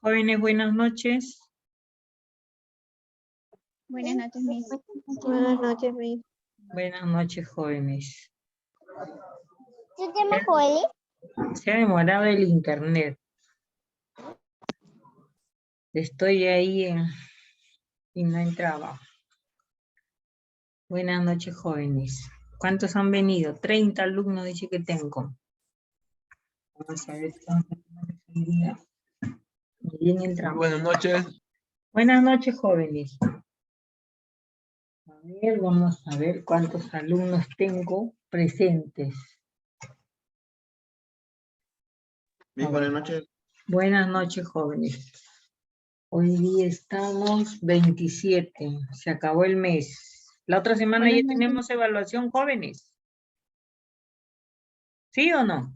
Jóvenes, buenas noches. Buenas noches, Miss. Buenas noches, Miss. Buenas noches, jóvenes. ¿Tú te llamas Joely? Se ha demorado el internet. Estoy ahí y no entraba. Buenas noches, jóvenes. ¿Cuántos han venido? 30 alumnos dice que tengo. Vamos a ver cuántos hoy día. Bien entramos. Buenas noches. Buenas noches, jóvenes. A ver, vamos a ver cuántos alumnos tengo presentes. Buenas noches. Buenas noches, jóvenes. Hoy día estamos 27. Se acabó el mes. La otra semana Buenas ya noches. tenemos evaluación, jóvenes. ¿Sí o no?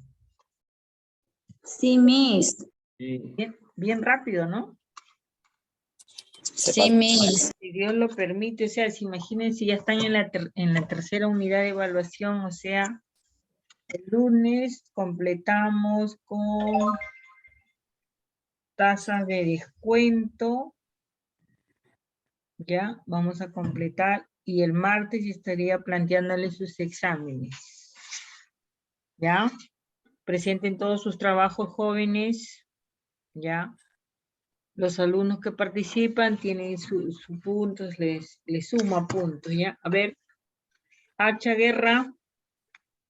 Sí, Miss. Sí. Bien rápido, ¿no? Sí, Miss. Si Dios lo permite, o sea, si imagínense, ya están en la tercera unidad de evaluación, o sea, el lunes completamos con tasas de descuento. Ya, vamos a completar y el martes estaría planteándole sus exámenes. ¿Ya? Presenten todos sus trabajos, jóvenes. ¿Ya? Los alumnos que participan tienen sus puntos, les suma puntos, ¿ya? A ver, Hacha Guerra,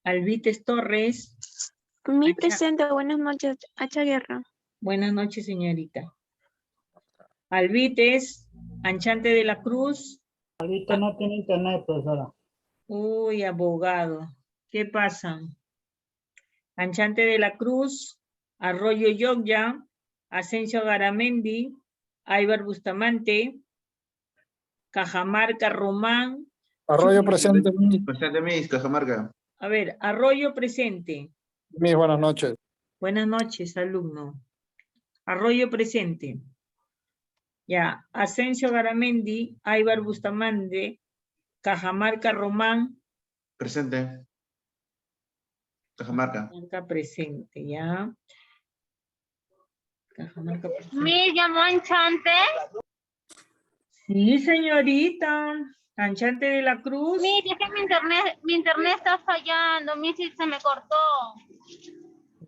Alvites Torres. Mi Hacha. presente, buenas noches, Hacha Guerra. Buenas noches, señorita. Alvites, Anchante de la Cruz. Ahorita no tiene internet, profesora. Uy, abogado. ¿Qué pasa? Anchante de la Cruz, Arroyo Yogya, Asensio Garamendi, Aybar Bustamante, Cajamarca Román. Arroyo presente. Presente, Miss, Cajamarca. A ver, Arroyo presente. Mis buenas noches. Buenas noches, alumno. Arroyo presente. Ya, Asensio Garamendi, Aybar Bustamante, Cajamarca Román. Presente. Cajamarca. Cajamarca presente, ya. Cajamarca presente. ¿Me llamó Anchante? Sí, señorita. Anchante de la Cruz. Mire, es que mi internet está fallando. Mi se me cortó.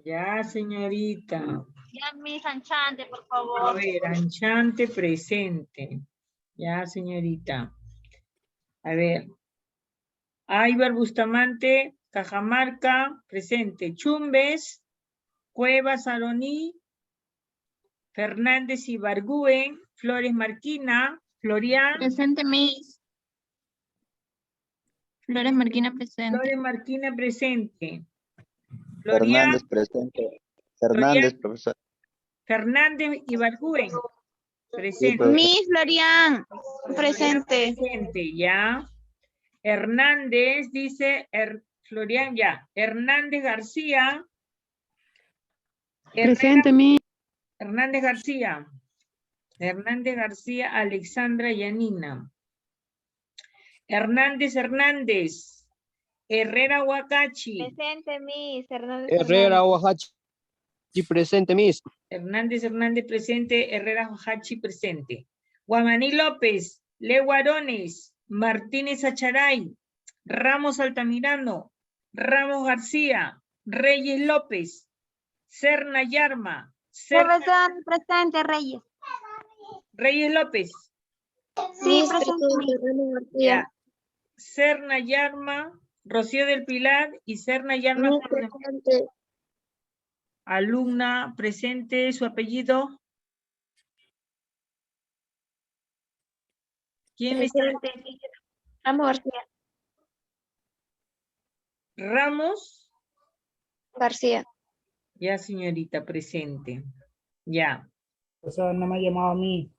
Ya, señorita. Ya, Miss Anchante, por A favor. ver, Anchante presente. Ya, señorita. A ver. Aybar Bustamante, Cajamarca, presente. Chumbes, Cuevas Aroní, Fernández Ibargüen, Flores Marquina, Florian. Presente, Miss. Flores Marquina presente. Flores Marquina presente. Florian, Fernández presente. Fernández, profesor. Fernández Ibargüen, Sí, presente. profesor. Miss Florian, presente. Presente, ya. Hernández, dice Florian, ya. Hernández García. Presente, Miss. Hernández García. Hernández García, Alexandra Yanina. Hernández. Herrera Huacachi. Presente, Miss. Herrera Oaxaca presente, Miss. Hernández presente. Herrera Huacachi presente. Guamaní López. Leguarones. Martínez Acharay. Ramos Altamirano. Ramos García. Reyes López. Serna Yarma. Profesor, presente, Reyes. Reyes López. Sí, presente. Ya. Serna Yarma, Rocío del Pilar y Serna Yarma. Alumna presente, su apellido. ¿Quién está? Ramos García. Ramos. García. Ya, señorita, presente. Ya. Profesora, no me ha llamado a mí.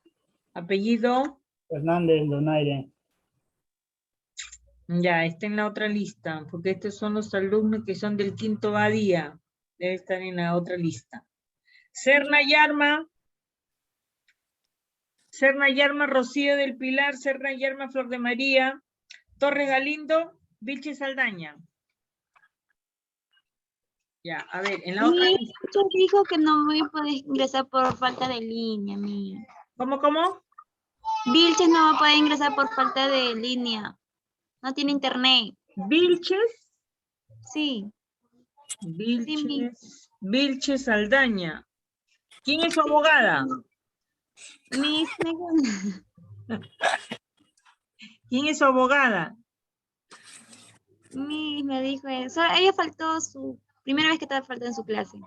Apellido. Fernández Donaire. Ya, está en la otra lista, porque estos son los alumnos que son del quinto A día. Debe estar en la otra lista. Serna Yarma. Serna Yarma, Rocío del Pilar, Serna Yarma, Flor de María, Torres Galindo, Vilche Saldaña. Ya, a ver, en la otra lista. Dijo que no voy a poder ingresar por falta de línea, mi. ¿Cómo? Vilches no va a poder ingresar por falta de línea. No tiene internet. Vilches. Sí. Vilches Saldaña. ¿Quién es su abogada? Miss, ¿Quién es su abogada? Miss me dijo eso. Ella faltó su primera vez que estaba faltando en su clase.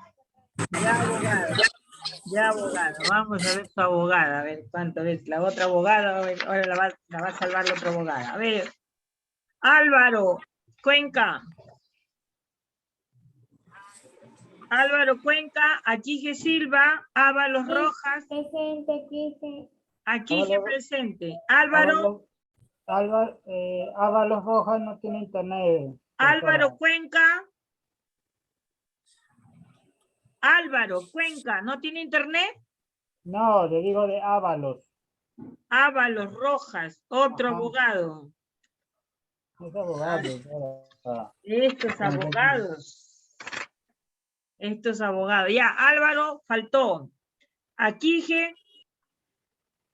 Ya abogada. Vamos a ver su abogada. A ver cuánto es. La otra abogada, a ver, ahora la va a salvar la otra abogada. A ver. Álvaro Cuenca. Álvaro Cuenca, Aquije Silva, Ábalos Rojas. Presente, Kike. Aquije presente. Álvaro. Ábalos Rojas no tiene internet. Álvaro Cuenca. Álvaro Cuenca, ¿no tiene internet? No, le digo de Ábalos. Ábalos Rojas, otro Ajá. abogado. Es abogado. Estos abogados. Estos abogados. Ya, Álvaro faltó. Aquije.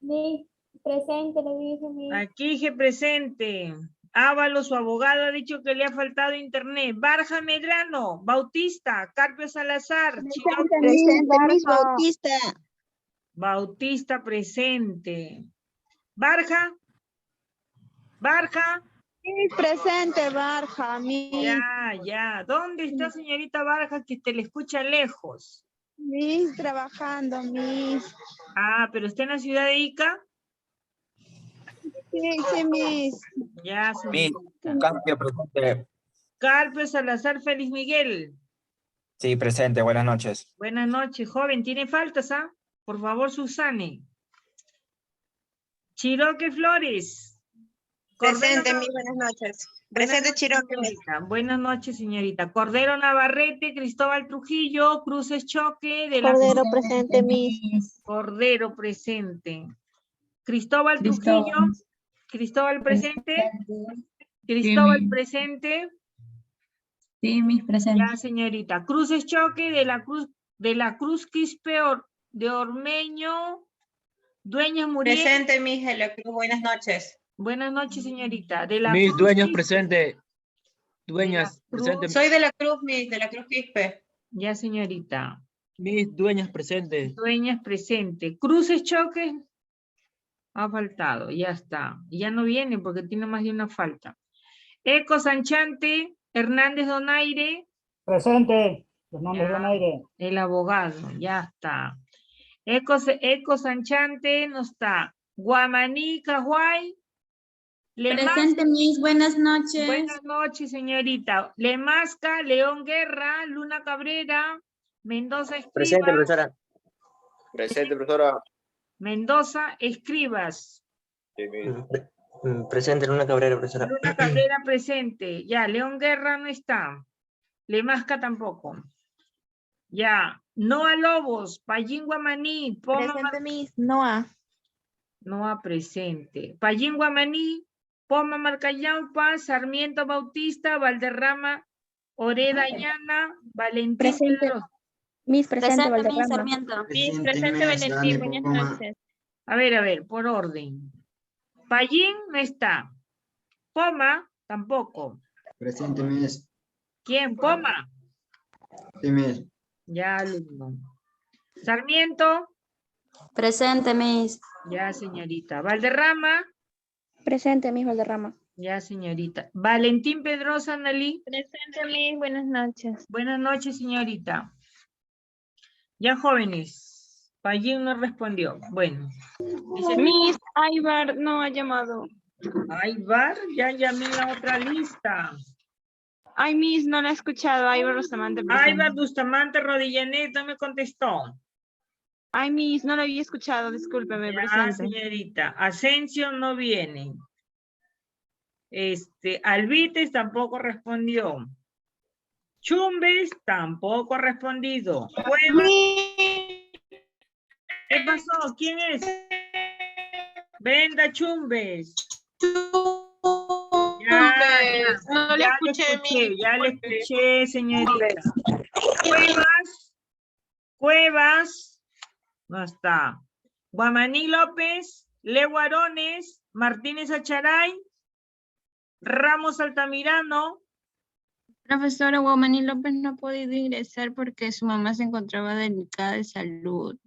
Miss, presente, le dije, Miss. Aquije presente. Ábalos, su abogado, ha dicho que le ha faltado internet. Barja Medrano, Bautista, Carpio Salazar. Chiroque. Presente, Miss Bautista. Bautista presente. Barja. Presente, Barja, Miss. Ya. ¿Dónde está señorita Barja que te le escucha lejos? Miss, trabajando, Miss. Ah, pero está en la ciudad de Ica. Sí, Miss. Ya, señorita. Carpio presente. Carpio Salazar Félix Miguel. Sí, presente. Buenas noches. Buenas noches, joven. ¿Tiene faltas, ah? Por favor, Susane. Chiroque Flores. Presente, Cordero- Miss, buenas noches. Buenas Presente, noches, Chiroque, Miss. señorita. Buenas noches, señorita. Cordero Navarrete, Cristóbal Trujillo, Cruces Choque de la Cordero presente, Miss. Cordero presente. Cristóbal Trujillo. Cristóbal presente. Cristóbal presente. Sí, Miss, presente. Ya, señorita. Cruces Choque de la Cruz Quispe de Ormeño. Dueñas Muriel. Presente, Miss de la Cruz, buenas noches. Buenas noches, señorita. De la Mis Cruz dueños Quispe- presente. De Dueñas la Cruz. presente. Soy de la Cruz, Miss, de la Cruz Quispe. Ya, señorita. Mis dueñas presente. Dueñas presente. Cruces Choques. Ha faltado, ya está. Ya no viene porque tiene más de una falta. Eco Sanchante, Hernández Donaire, Presente. Hernández Ya. Donaire. el abogado, ya está. Eco Sanchante no está. Guamaní, Cahuay. Presente, Miss, buenas noches. Buenas noches, señorita. Lemasca, León Guerra, Luna Cabrera, Mendoza Escribas. Presente, profesora. Presente, profesora. Mendoza Escribas. Presente, Luna Cabrera, profesora. Luna Cabrera presente. Ya, León Guerra no está. Lemasca tampoco. Ya, Noa Lobos, Payín Guamaní, Presente, Miss. Noa. Noa presente. Payín Guamaní, Poma Marcayaupa, Sarmiento Bautista, Valderrama, Oreda Llana, Valentín Presente. Pedrosa. Miss, presente, Presente, Miss, Valderrama. Sarmiento. Miss, presente, Valentín, buenas noches. A ver, por orden. Payín no está. Poma tampoco. Presente, Miss. ¿Quién? Poma. Sí, Miss. Ya, alumno. Sarmiento. Presente, Miss. Ya, señorita. Valderrama. Presente, Miss Valderrama. Ya, señorita. Valentín Pedrosa, Analí. Presente, Miss, buenas noches. Buenas noches, señorita. Ya, jóvenes. Payín no respondió. Bueno. Dice, Miss Aybar no ha llamado. Aybar, ya llamé la otra lista. Ay, Miss, no la he escuchado. Aybar Bustamante Aybar Bustamante Rodillanet no me contestó. Ay, Miss, no la había escuchado. Discúlpeme, Ya, señorita. Asensio no viene. Alvites tampoco respondió. Chumbes tampoco ha respondido. Cuevas, ¿qué pasó? ¿Quién es? Brenda Chumbes. No le escuché, Miss. Ya le escuché, señorita. Cuevas, no está. Guamaní López, Leo Arones, Martínez Acharay, Ramos Altamirano. Profesora Guamaní López no ha podido ingresar porque su mamá se encontraba delicada de salud.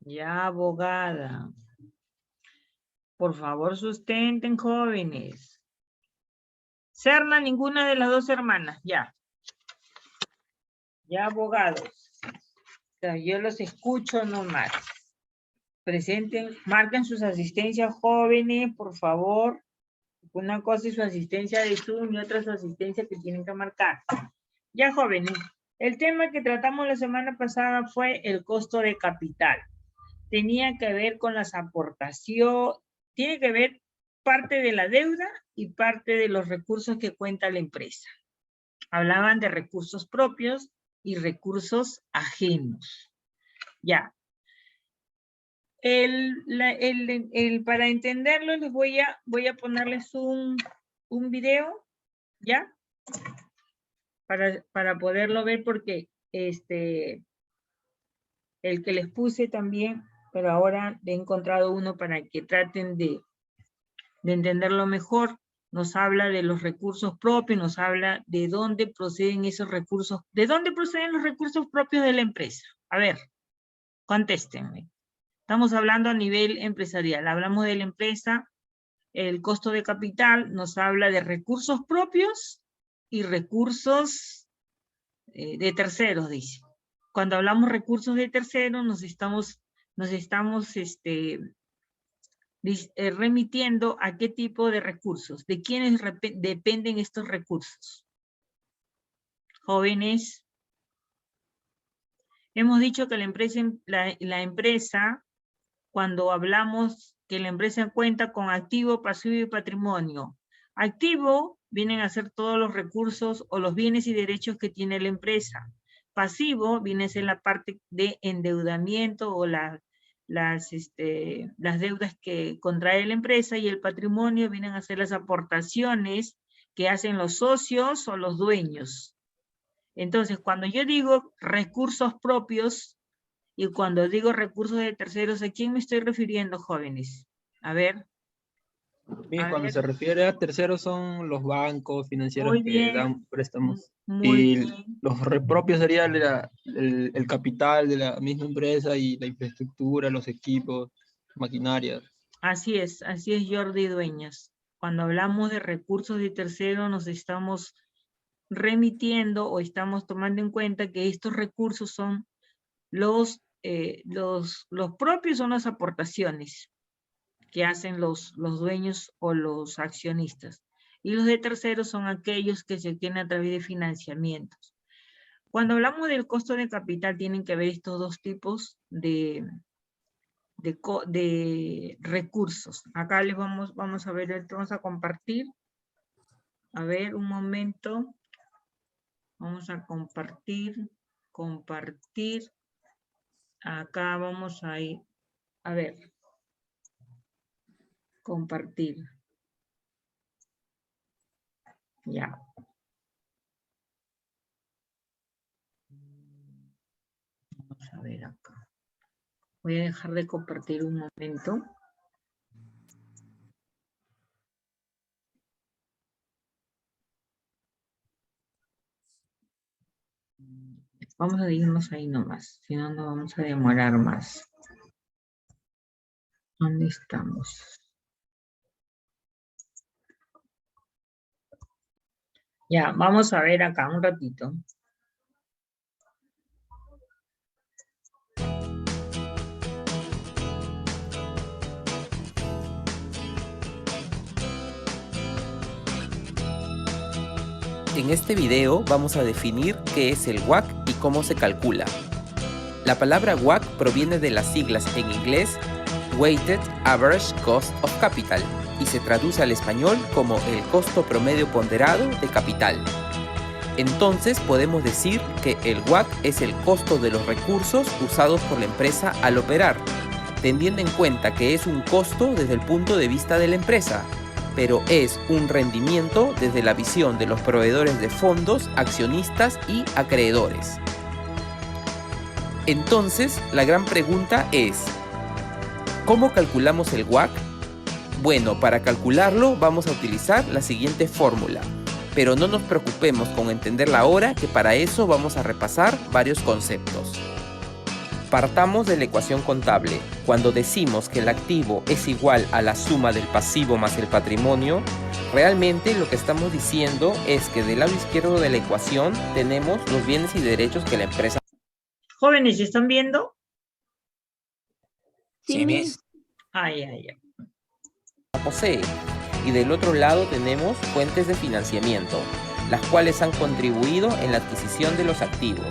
Ya, abogada. Por favor, sustenten, jóvenes. Serna, ninguna de las dos hermanas, ya. Ya, abogados. O sea, yo los escucho nomás. Presenten, marquen sus asistencias jóvenes, por favor. Una cosa es su asistencia de Zoom y otra su asistencia que tienen que marcar. Ya, jóvenes. El tema que tratamos la semana pasada fue el costo de capital. Tenía que ver con las aportaciones, tiene que ver parte de la deuda y parte de los recursos que cuenta la empresa. Hablaban de recursos propios y recursos ajenos. Ya. Para entenderlo, les voy a ponerles un video, ¿ya? Para poderlo ver, porque el que les puse también, pero ahora he encontrado uno para que traten de entenderlo mejor. Nos habla de los recursos propios, nos habla de dónde proceden esos recursos, de dónde proceden los recursos propios de la empresa. A ver, contéstenme. Estamos hablando a nivel empresarial, hablamos de la empresa, el costo de capital nos habla de recursos propios y recursos de terceros, dice. Cuando hablamos recursos de terceros, nos estamos remitiendo a qué tipo de recursos, de quiénes dependen estos recursos. Jóvenes, hemos dicho que la empresa, cuando hablamos que la empresa cuenta con activo, pasivo y patrimonio. Activo vienen a ser todos los recursos o los bienes y derechos que tiene la empresa. Pasivo viene a ser la parte de endeudamiento o las deudas que contrae la empresa, y el patrimonio vienen a ser las aportaciones que hacen los socios o los dueños. Entonces, cuando yo digo recursos propios y cuando digo recursos de terceros, ¿a quién me estoy refiriendo, jóvenes? A ver. Cuando se refiere a terceros son los bancos financieros Muy que bien. dan préstamos. Muy Y bien. los propios sería el capital de la misma empresa y la infraestructura, los equipos, maquinaria. Así es Jordi Dueñas. Cuando hablamos de recursos de terceros nos estamos remitiendo o estamos tomando en cuenta que estos recursos son los propios, son las aportaciones que hacen los dueños o los accionistas. Y los de terceros son aquellos que se obtienen a través de financiamientos. Cuando hablamos del costo de capital, tienen que ver estos dos tipos de recursos. Acá les vamos a ver, vamos a compartir. A ver, un momento. Vamos a compartir. Acá vamos a ir. A ver. Compartir. Ya. Vamos a ver acá. Voy a dejar de compartir un momento. Vamos a irnos ahí nomás, si no, no vamos a demorar más. ¿Dónde estamos? Ya, vamos a ver acá un ratito. En este video vamos a definir qué es el WACC y cómo se calcula. La palabra WACC proviene de las siglas en inglés Weighted Average Cost of Capital y se traduce al español como el costo promedio ponderado de capital. Entonces podemos decir que el WACC es el costo de los recursos usados por la empresa al operar, teniendo en cuenta que es un costo desde el punto de vista de la empresa, pero es un rendimiento desde la visión de los proveedores de fondos, accionistas y acreedores. Entonces, la gran pregunta es, ¿cómo calculamos el WACC? Bueno, para calcularlo vamos a utilizar la siguiente fórmula, pero no nos preocupemos con entenderla ahora, que para eso vamos a repasar varios conceptos. Partamos de la ecuación contable. Cuando decimos que el activo es igual a la suma del pasivo más el patrimonio, realmente lo que estamos diciendo es que del lado izquierdo de la ecuación tenemos los bienes y derechos que la empresa Jóvenes, ¿están viendo? Sí, Miss. Ay, ay, ay. posee. Y del otro lado tenemos fuentes de financiamiento, las cuales han contribuido en la adquisición de los activos.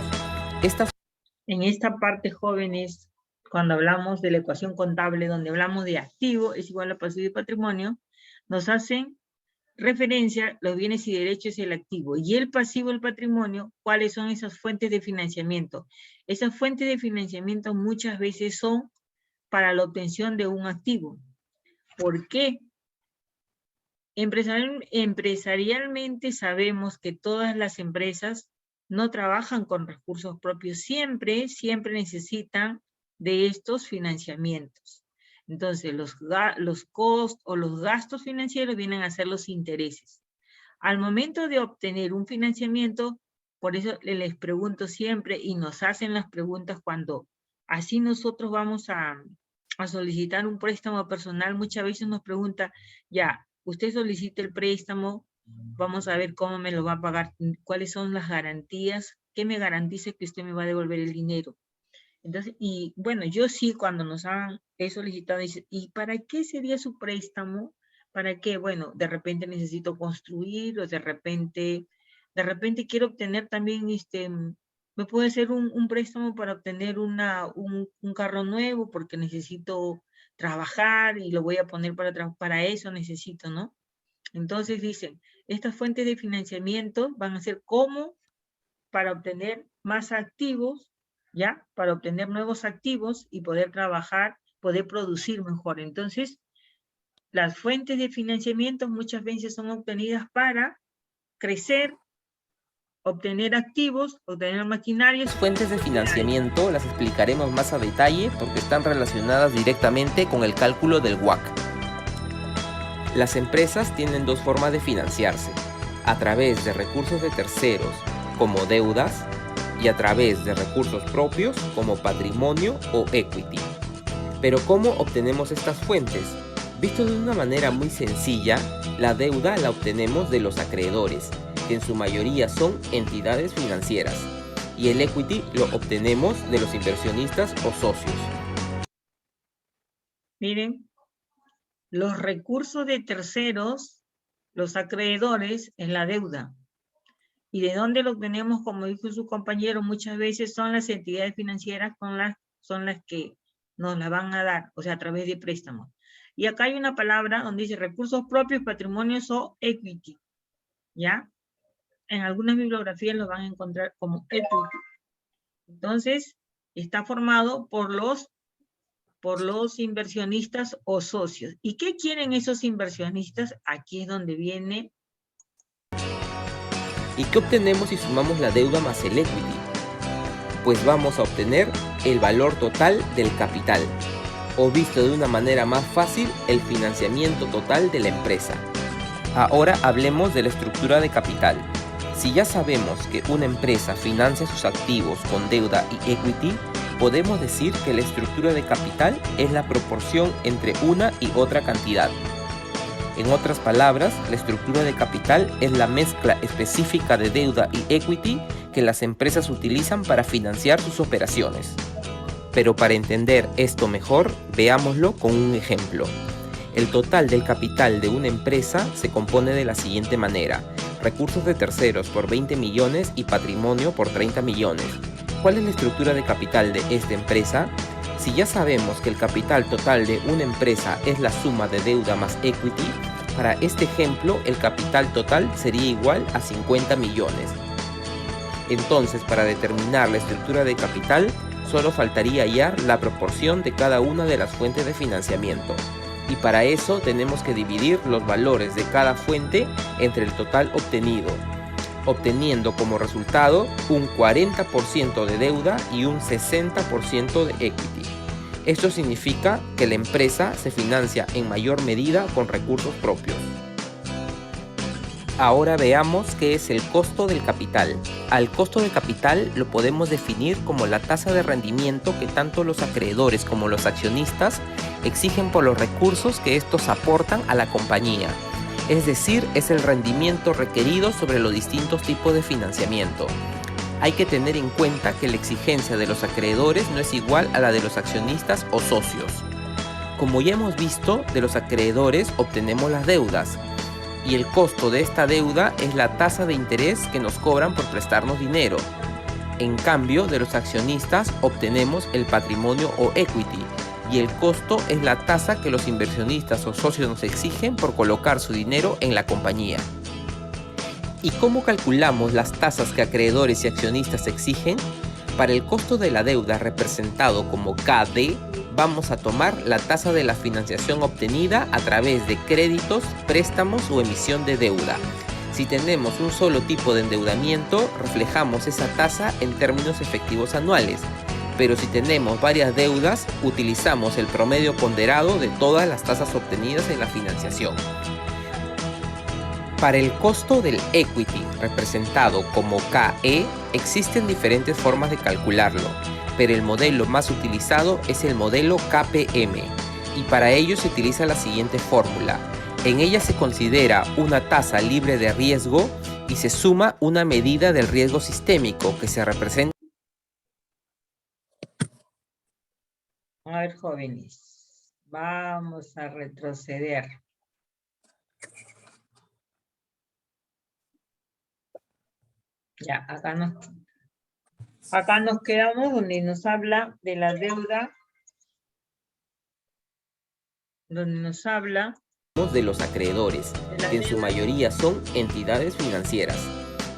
En esta parte, jóvenes, cuando hablamos de la ecuación contable, donde hablamos de activo es igual a pasivo y patrimonio, nos hacen referencia los bienes y derechos del activo. Y el pasivo, el patrimonio, ¿cuáles son esas fuentes de financiamiento? Esas fuentes de financiamiento muchas veces son para la obtención de un activo. ¿Por qué? Empresarialmente sabemos que todas las empresas no trabajan con recursos propios, siempre necesitan de estos financiamientos. Entonces, los costos o los gastos financieros vienen a ser los intereses. Al momento de obtener un financiamiento, por eso les pregunto siempre y nos hacen las preguntas cuando así nosotros vamos a solicitar un préstamo personal, muchas veces nos pregunta, ya, usted solicita el préstamo, vamos a ver cómo me lo va a pagar, cuáles son las garantías, qué me garantice que usted me va a devolver el dinero. Entonces, y bueno, yo sí cuando he solicitado, dice, ¿y para qué sería su préstamo? ¿Para qué? Bueno, de repente necesito construir o de repente quiero obtener también, me puede hacer un préstamo para obtener un carro nuevo porque necesito trabajar y lo voy a poner para eso necesito, ¿no? Entonces dicen, estas fuentes de financiamiento van a ser como para obtener más activos, ¿ya? Para obtener nuevos activos y poder trabajar, poder producir mejor. Entonces, las fuentes de financiamiento muchas veces son obtenidas para crecer, obtener activos, obtener maquinarias. Fuentes de financiamiento las explicaremos más a detalle porque están relacionadas directamente con el cálculo del WACC. Las empresas tienen dos formas de financiarse, a través de recursos de terceros, como deudas, y a través de recursos propios, como patrimonio o equity. Pero ¿cómo obtenemos estas fuentes? Visto de una manera muy sencilla, la deuda la obtenemos de los acreedores, que en su mayoría son entidades financieras, y el equity lo obtenemos de los inversionistas o socios. Miren, los recursos de terceros, los acreedores, es la deuda. ¿Y de dónde lo obtenemos? Como dijo su compañero, muchas veces son las entidades financieras son las que nos la van a dar, o sea, a través de préstamos. Y acá hay una palabra donde dice recursos propios, patrimonios o equity, ¿ya? En algunas bibliografías lo van a encontrar como equity. Entonces, está formado por los inversionistas o socios. ¿Y qué quieren esos inversionistas? Aquí es donde viene. ¿Y qué obtenemos si sumamos la deuda más el equity? Pues vamos a obtener el valor total del capital, o visto de una manera más fácil, el financiamiento total de la empresa. Ahora hablemos de la estructura de capital. Si ya sabemos que una empresa financia sus activos con deuda y equity, podemos decir que la estructura de capital es la proporción entre una y otra cantidad. En otras palabras, la estructura de capital es la mezcla específica de deuda y equity que las empresas utilizan para financiar sus operaciones. Pero para entender esto mejor, veámoslo con un ejemplo. El total del capital de una empresa se compone de la siguiente manera: recursos de terceros por 20 millones y patrimonio por 30 millones. ¿Cuál es la estructura de capital de esta empresa? Si ya sabemos que el capital total de una empresa es la suma de deuda más equity, para este ejemplo el capital total sería igual a 50 millones. Entonces, para determinar la estructura de capital, solo faltaría hallar la proporción de cada una de las fuentes de financiamiento. Y para eso tenemos que dividir los valores de cada fuente entre el total obtenido. obteniendo como resultado un 40% de deuda y un 60% de equity. Esto significa que la empresa se financia en mayor medida con recursos propios. Ahora veamos qué es el costo del capital. Al costo del capital lo podemos definir como la tasa de rendimiento que tanto los acreedores como los accionistas exigen por los recursos que estos aportan a la compañía. Es decir, es el rendimiento requerido sobre los distintos tipos de financiamiento. Hay que tener en cuenta que la exigencia de los acreedores no es igual a la de los accionistas o socios. Como ya hemos visto, de los acreedores obtenemos las deudas, y el costo de esta deuda es la tasa de interés que nos cobran por prestarnos dinero. En cambio, de los accionistas obtenemos el patrimonio o equity, y el costo es la tasa que los inversionistas o socios nos exigen por colocar su dinero en la compañía. ¿Y cómo calculamos las tasas que acreedores y accionistas exigen? Para el costo de la deuda representado como KD, vamos a tomar la tasa de la financiación obtenida a través de créditos, préstamos o emisión de deuda. Si tenemos un solo tipo de endeudamiento, reflejamos esa tasa en términos efectivos anuales. Pero si tenemos varias deudas, utilizamos el promedio ponderado de todas las tasas obtenidas en la financiación. Para el costo del equity, representado como KE, existen diferentes formas de calcularlo, pero el modelo más utilizado es el modelo KPM, y para ello se utiliza la siguiente fórmula. En ella se considera una tasa libre de riesgo y se suma una medida del riesgo sistémico que se representa. A ver, jóvenes, vamos a retroceder. Ya, acá nos quedamos donde nos habla de la deuda, donde nos habla de los acreedores, que en su mayoría son entidades financieras,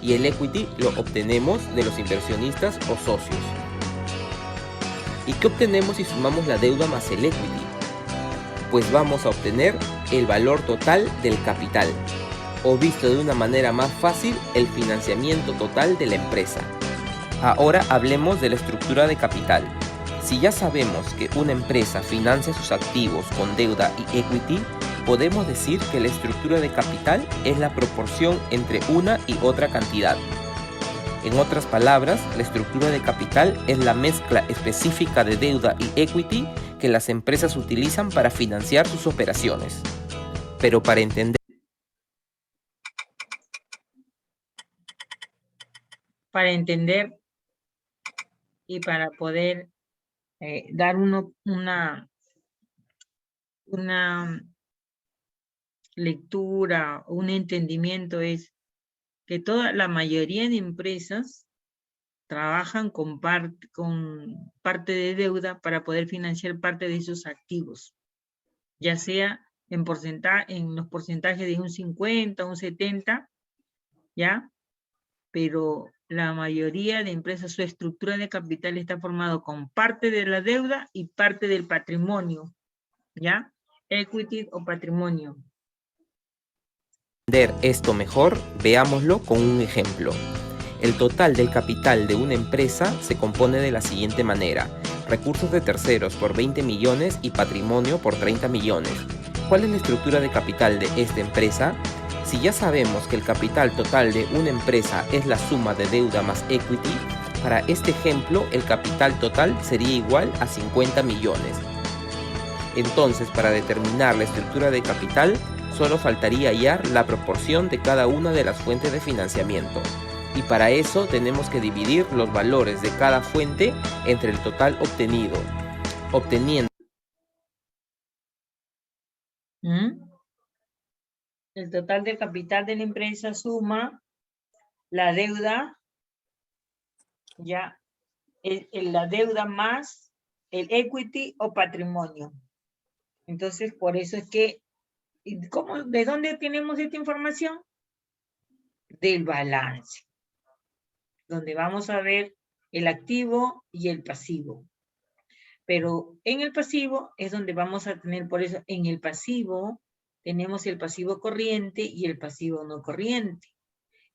y el equity lo obtenemos de los inversionistas o socios. ¿Y qué obtenemos si sumamos la deuda más el equity? Pues vamos a obtener el valor total del capital, o visto de una manera más fácil, el financiamiento total de la empresa. Ahora hablemos de la estructura de capital. Si ya sabemos que una empresa financia sus activos con deuda y equity, podemos decir que la estructura de capital es la proporción entre una y otra cantidad. En otras palabras, la estructura de capital es la mezcla específica de deuda y equity que las empresas utilizan para financiar sus operaciones. Pero para entender y para poder dar una lectura, un entendimiento, es que la mayoría de empresas trabajan con parte de deuda para poder financiar parte de sus activos, ya sea en los porcentajes de un 50, un 70, ¿ya? Pero la mayoría de empresas, su estructura de capital está formado con parte de la deuda y parte del patrimonio, ¿ya? Equity o patrimonio. Para entender esto mejor, veámoslo con un ejemplo. El total del capital de una empresa se compone de la siguiente manera: recursos de terceros por 20 millones y patrimonio por 30 millones. ¿Cuál es la estructura de capital de esta empresa? Si ya sabemos que el capital total de una empresa es la suma de deuda más equity, para este ejemplo el capital total sería igual a 50 millones. Entonces, para determinar la estructura de capital, solo faltaría hallar la proporción de cada una de las fuentes de financiamiento. Y para eso tenemos que dividir los valores de cada fuente entre el total obtenido, obteniendo el total del capital de la empresa suma la deuda, ya, la deuda más el equity o patrimonio. Entonces, por eso es que, ¿de dónde tenemos esta información? Del balance, donde vamos a ver el activo y el pasivo. Pero en el pasivo es donde vamos a tener, por eso en el pasivo tenemos el pasivo corriente y el pasivo no corriente.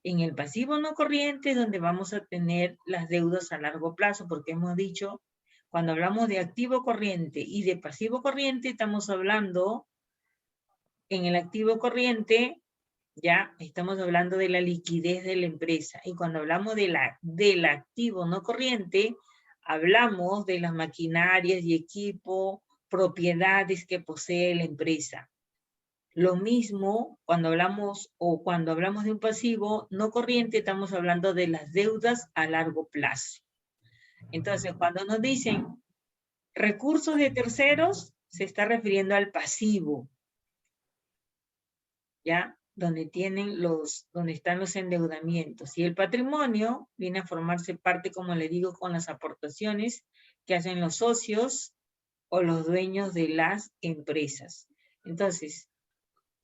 En el pasivo no corriente es donde vamos a tener las deudas a largo plazo, porque hemos dicho, cuando hablamos de activo corriente y de pasivo corriente, estamos hablando, en el activo corriente, ya estamos hablando de la liquidez de la empresa. Y cuando hablamos del activo no corriente, hablamos de las maquinarias y equipo, propiedades que posee la empresa. Lo mismo cuando hablamos de un pasivo no corriente, estamos hablando de las deudas a largo plazo. Entonces, cuando nos dicen recursos de terceros, se está refiriendo al pasivo, ¿ya? Donde están los endeudamientos. Y el patrimonio viene a formarse parte, como le digo, con las aportaciones que hacen los socios o los dueños de las empresas. Entonces,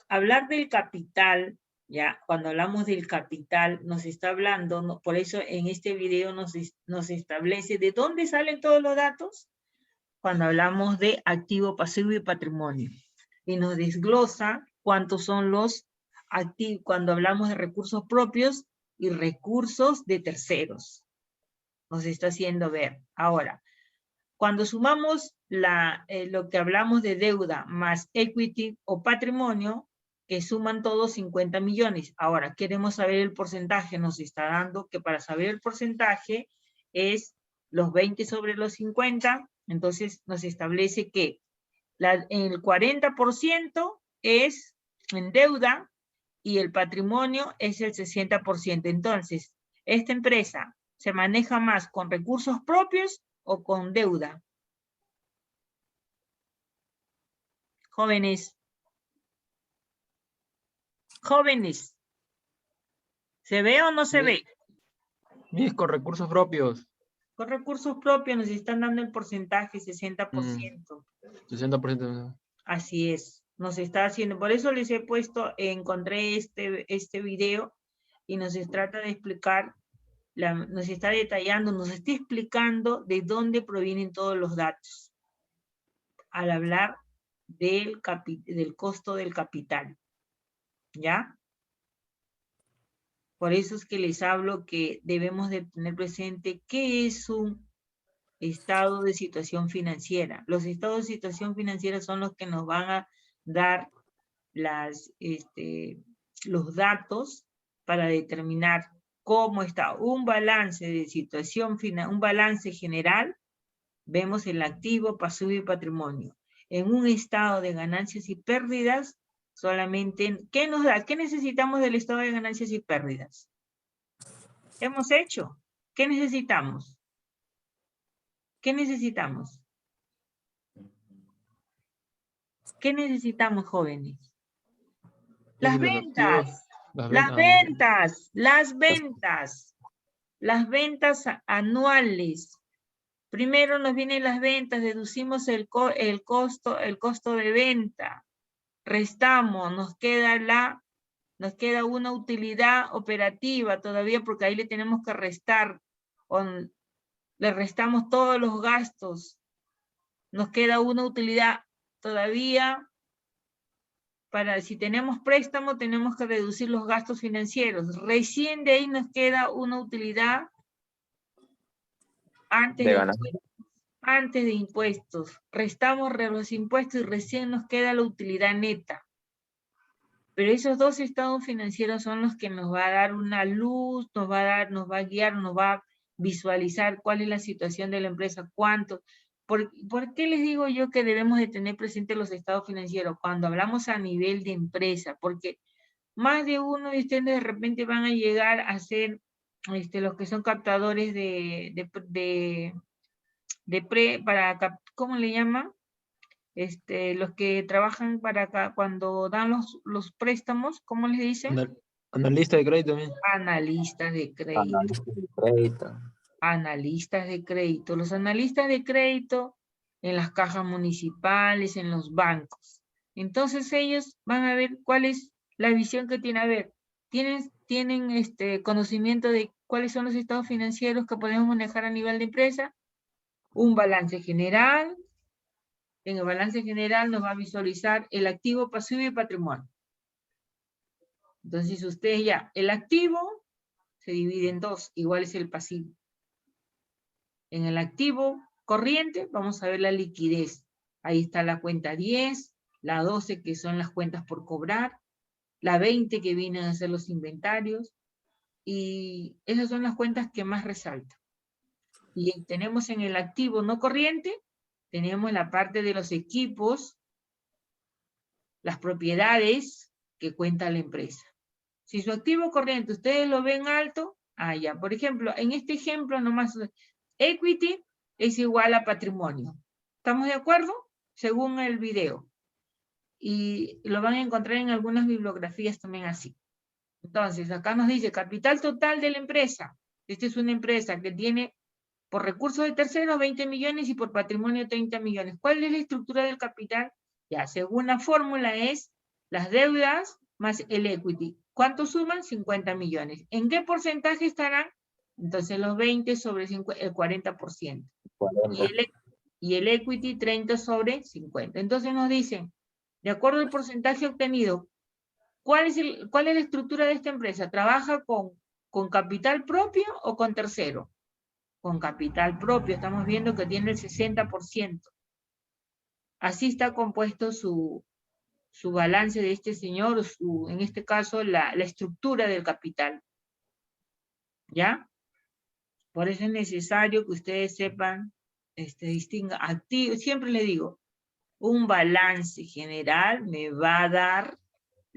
hablar del capital, ya, cuando hablamos del capital, nos está hablando, por eso en este video nos establece de dónde salen todos los datos, cuando hablamos de activo, pasivo y patrimonio. Y nos desglosa cuántos son los activos, cuando hablamos de recursos propios y recursos de terceros. Nos está haciendo ver. Ahora, cuando sumamos lo que hablamos de deuda más equity o patrimonio, que suman todos 50 millones. Ahora, queremos saber el porcentaje. Nos está dando que para saber el porcentaje es los 20 sobre los 50. Entonces, nos establece que el 40% es en deuda y el patrimonio es el 60%. Entonces, esta empresa se maneja más con recursos propios o con deuda. Jóvenes. Jóvenes, ¿se ve o no se ve? Mis con recursos propios. Con recursos propios nos están dando el porcentaje, 60%. 60%. Así es, nos está haciendo, por eso les he puesto, encontré este video y nos trata de explicar, nos está detallando, nos está explicando de dónde provienen todos los datos al hablar del costo del capital. ¿Ya? Por eso es que les hablo que debemos de tener presente qué es un estado de situación financiera. Los estados de situación financiera son los que nos van a dar los datos para determinar cómo está un balance de situación un balance general. Vemos el activo, pasivo y patrimonio. En un estado de ganancias y pérdidas, solamente, ¿qué nos da? ¿Qué necesitamos del estado de ganancias y pérdidas? ¿Qué hemos hecho? ¿Qué necesitamos? ¿Qué necesitamos? ¿Qué necesitamos, jóvenes? Las ventas. Las ventas anuales. Primero nos vienen las ventas, deducimos el costo de venta. Restamos, nos queda una utilidad operativa todavía porque ahí le tenemos que restar, le restamos todos los gastos, nos queda una utilidad todavía, si tenemos préstamo tenemos que reducir los gastos financieros, recién de ahí nos queda una utilidad antes de impuestos, restamos los impuestos y recién nos queda la utilidad neta. Pero esos dos estados financieros son los que nos va a dar una luz, nos va a guiar, nos va a visualizar cuál es la situación de la empresa, cuánto. ¿Por qué les digo yo que debemos de tener presente los estados financieros? Cuando hablamos a nivel de empresa, porque más de uno de ustedes de repente van a llegar a ser los que son captadores ¿cómo le llaman? Los que trabajan para acá, cuando dan los préstamos, ¿cómo les dicen? Analista de crédito también. Analistas de crédito. Analistas de crédito. Los analistas de crédito en las cajas municipales, en los bancos. Entonces ellos van a ver cuál es la visión que tienen. A ver, tienen conocimiento de cuáles son los estados financieros que podemos manejar a nivel de empresa. Un balance general. En el balance general nos va a visualizar el activo, pasivo y patrimonio. Entonces ustedes el activo se divide en dos, igual es el pasivo. En el activo corriente vamos a ver la liquidez. Ahí está la cuenta 10, la 12 que son las cuentas por cobrar, la 20 que vienen a ser los inventarios, y esas son las cuentas que más resaltan. Y tenemos en el activo no corriente, tenemos la parte de los equipos, las propiedades que cuenta la empresa. Si su activo corriente ustedes lo ven alto, ya. Por ejemplo, en este ejemplo nomás, equity es igual a patrimonio. ¿Estamos de acuerdo? Según el video. Y lo van a encontrar en algunas bibliografías también así. Entonces, acá nos dice capital total de la empresa. Esta es una empresa que tiene por recursos de terceros 20 millones y por patrimonio 30 millones. ¿Cuál es la estructura del capital? Ya, según la fórmula es las deudas más el equity. ¿Cuánto suman? 50 millones. ¿En qué porcentaje estarán? Entonces los 20 sobre el 40%. Y el equity 30 sobre 50. Entonces nos dicen, de acuerdo al porcentaje obtenido, ¿cuál es la estructura de esta empresa? ¿Trabaja con capital propio o con tercero? Con capital propio, estamos viendo que tiene el 60%. Así está compuesto su balance de este señor, en este caso la estructura del capital. ¿Ya? Por eso es necesario que ustedes sepan, distingan activos. Siempre les digo, un balance general me va a dar